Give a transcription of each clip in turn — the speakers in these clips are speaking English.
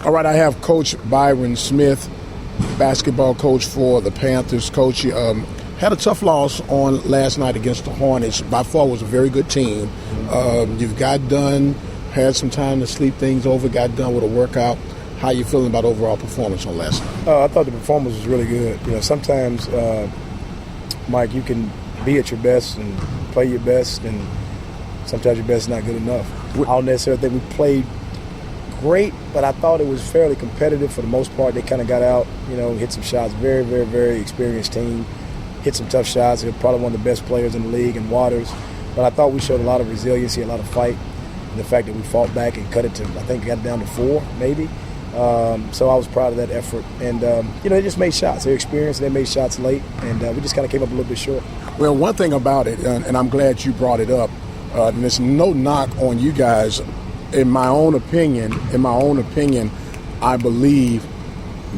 All right, I have Coach Byron Smith, basketball coach for the Panthers. Coach, you had a tough loss on last night against the Hornets. By far was a very good team. You've got done, had some time to sleep things over, got done with a workout. How you feeling about overall performance on last night? I thought the performance was really good. You know, sometimes, Mike, you can be at your best and play your best, and sometimes your best is not good enough. I don't necessarily think we played great, but I thought it was fairly competitive for the most part. They kind of got out, you know, hit some shots. Very, very, very experienced team. Hit some tough shots. They're probably one of the best players in the league in Waters. But I thought we showed a lot of resiliency, a lot of fight. And the fact that we fought back and cut it to, I think, got it down to 4, maybe. So I was proud of that effort. And, you know, they just made shots. They're experienced. They made shots late. And we just kind of came up a little bit short. Well, one thing about it, and I'm glad you brought it up, and there's no knock on you guys. In my own opinion, I believe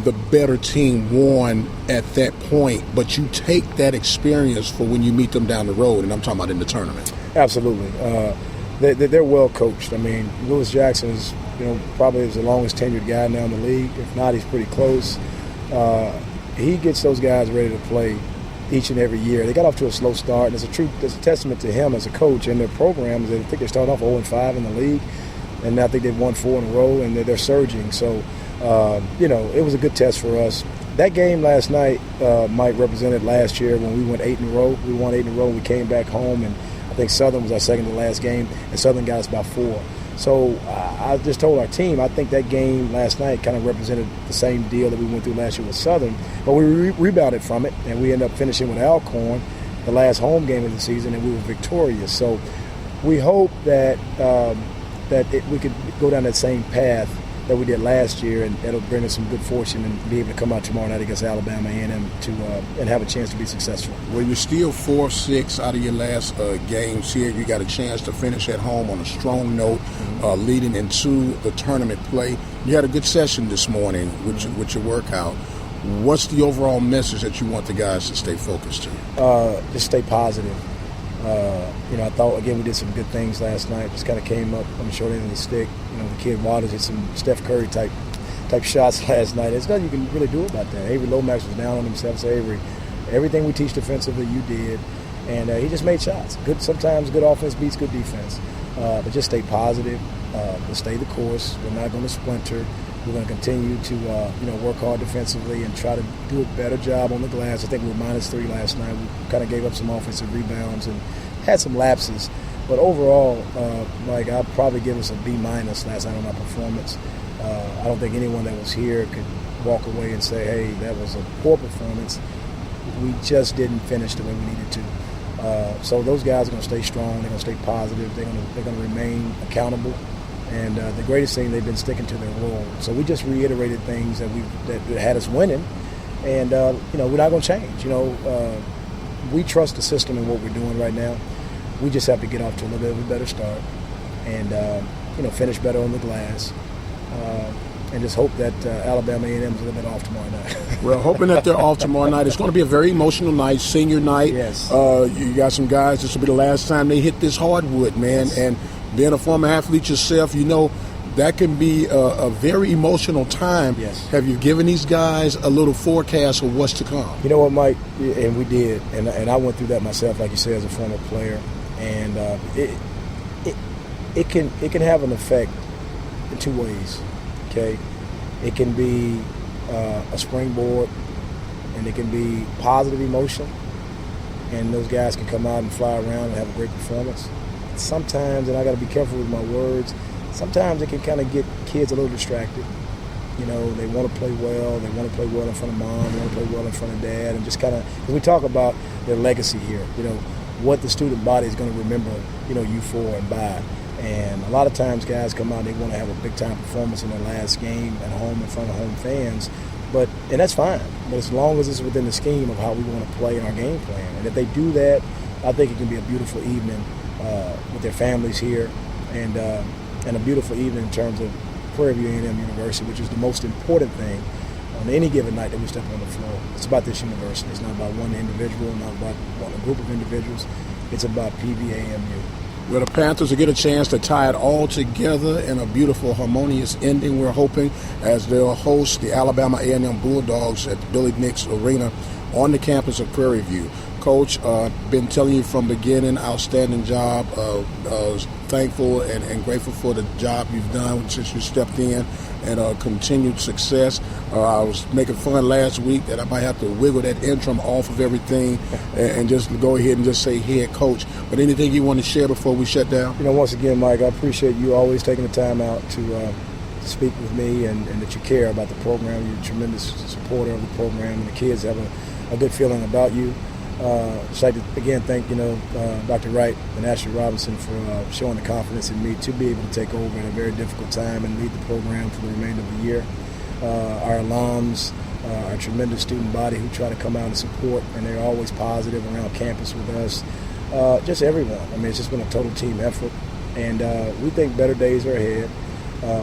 the better team won at that point, but you take that experience for when you meet them down the road, and I'm talking about in the tournament. Absolutely. They're well coached. I mean, Lewis Jackson is, you know, probably the longest tenured guy now in the league. If not, he's pretty close. He gets those guys ready to play each and every year. They got off to a slow start, and it's a testament to him as a coach and their programs. I think they started off 0-5 in the league, and now I think they've won 4 in a row, and they're surging. So, you know, it was a good test for us. That game last night, Mike, represented last year when we went 8 in a row. We won 8 in a row. We came back home, and I think Southern was our second to last game, and Southern got us by 4. So I just told our team, I think that game last night kind of represented the same deal that we went through last year with Southern. But we rebounded from it, and we ended up finishing with Alcorn, the last home game of the season, and we were victorious. So we hope that we could go down that same path that we did last year, and that'll bring us some good fortune and be able to come out tomorrow night against Alabama A&M and have a chance to be successful. Well, you're still 4-6 out of your last games here. You got a chance to finish at home on a strong note, leading into the tournament play. You had a good session this morning with your workout. What's the overall message that you want the guys to stay focused to? Just stay positive. You know, I thought, again, we did some good things last night. Just kind of came up on the short end of the stick. You know, the kid Waters hit some Steph Curry type shots last night. There's nothing you can really do about that. Avery Lomax was down on himself. So Avery, everything we teach defensively, you did. And he just made shots. Sometimes good offense beats good defense. But just stay positive. We'll stay the course. We're not going to splinter. We're going to continue to, you know, work hard defensively and try to do a better job on the glass. I think we were -3 last night. We kind of gave up some offensive rebounds and had some lapses. But overall, Mike, I'd probably give us a B- last night on our performance. I don't think anyone that was here could walk away and say, hey, that was a poor performance. We just didn't finish the way we needed to. So those guys are going to stay strong. They're going to stay positive. They're going to remain accountable. And the greatest thing, they've been sticking to their role. So we just reiterated things that had us winning, and you know, we're not going to change. You know, we trust the system and what we're doing right now. We just have to get off to a little bit of a better start, and you know, finish better on the glass, and just hope that Alabama A&M is a little bit off tomorrow night. Well, hoping that they're off tomorrow night. It's going to be a very emotional night, senior night. Yes. You got some guys. This will be the last time they hit this hardwood, man, yes. And being a former athlete yourself, you know that can be a very emotional time. Yes. Have you given these guys a little forecast of what's to come? You know what, Mike? And we did. And I went through that myself, like you said, as a former player. And it can have an effect in 2 ways, okay? It can be a springboard, and it can be positive emotion. And those guys can come out and fly around and have a great performance. Sometimes, and I got to be careful with my words, sometimes it can kind of get kids a little distracted. You know, they want to play well. They want to play well in front of mom. They want to play well in front of dad. And just kind of, because we talk about their legacy here, you know, what the student body is going to remember, you know, you for and by. And a lot of times guys come out and they want to have a big-time performance in their last game at home in front of home fans. And that's fine. But as long as it's within the scheme of how we want to play in our game plan. And if they do that, I think it can be a beautiful evening with their families here, and a beautiful evening in terms of Prairie View A&M University, which is the most important thing on any given night that we step on the floor. It's about this university. It's not about one individual, not about a group of individuals. It's about PVAMU. Well, the Panthers will get a chance to tie it all together in a beautiful, harmonious ending, we're hoping, as they'll host the Alabama A&M Bulldogs at the Billy Nix Arena on the campus of Prairie View. Coach, been telling you from the beginning, outstanding job. Thankful and grateful for the job you've done since you stepped in, and continued success. I was making fun last week that I might have to wiggle that interim off of everything and just go ahead and just say head coach. But anything you want to share before we shut down? Once again, Mike, I appreciate you always taking the time out to speak with me, and that you care about the program. You're a tremendous supporter of the program, and the kids have a good feeling about you. Just like to again thank Dr. Wright and Ashley Robinson for showing the confidence in me to be able to take over at a very difficult time and lead the program for the remainder of the year. Our alums, our tremendous student body who try to come out and support, and they're always positive around campus with us. Just everyone. It's just been a total team effort, and we think better days are ahead.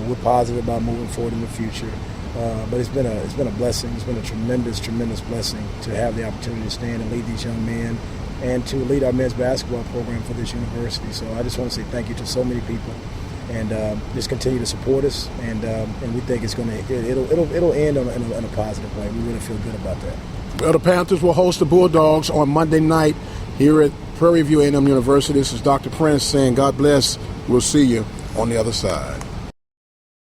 We're positive about moving forward in the future. But it's been a blessing. It's been a tremendous blessing to have the opportunity to stand and lead these young men, and to lead our men's basketball program for this university. So I just want to say thank you to so many people, and just continue to support us. And we think it'll end in a positive way. We really feel good about that. Well, the Panthers will host the Bulldogs on Monday night here at Prairie View A&M University. This is Dr. Prince saying God bless. We'll see you on the other side.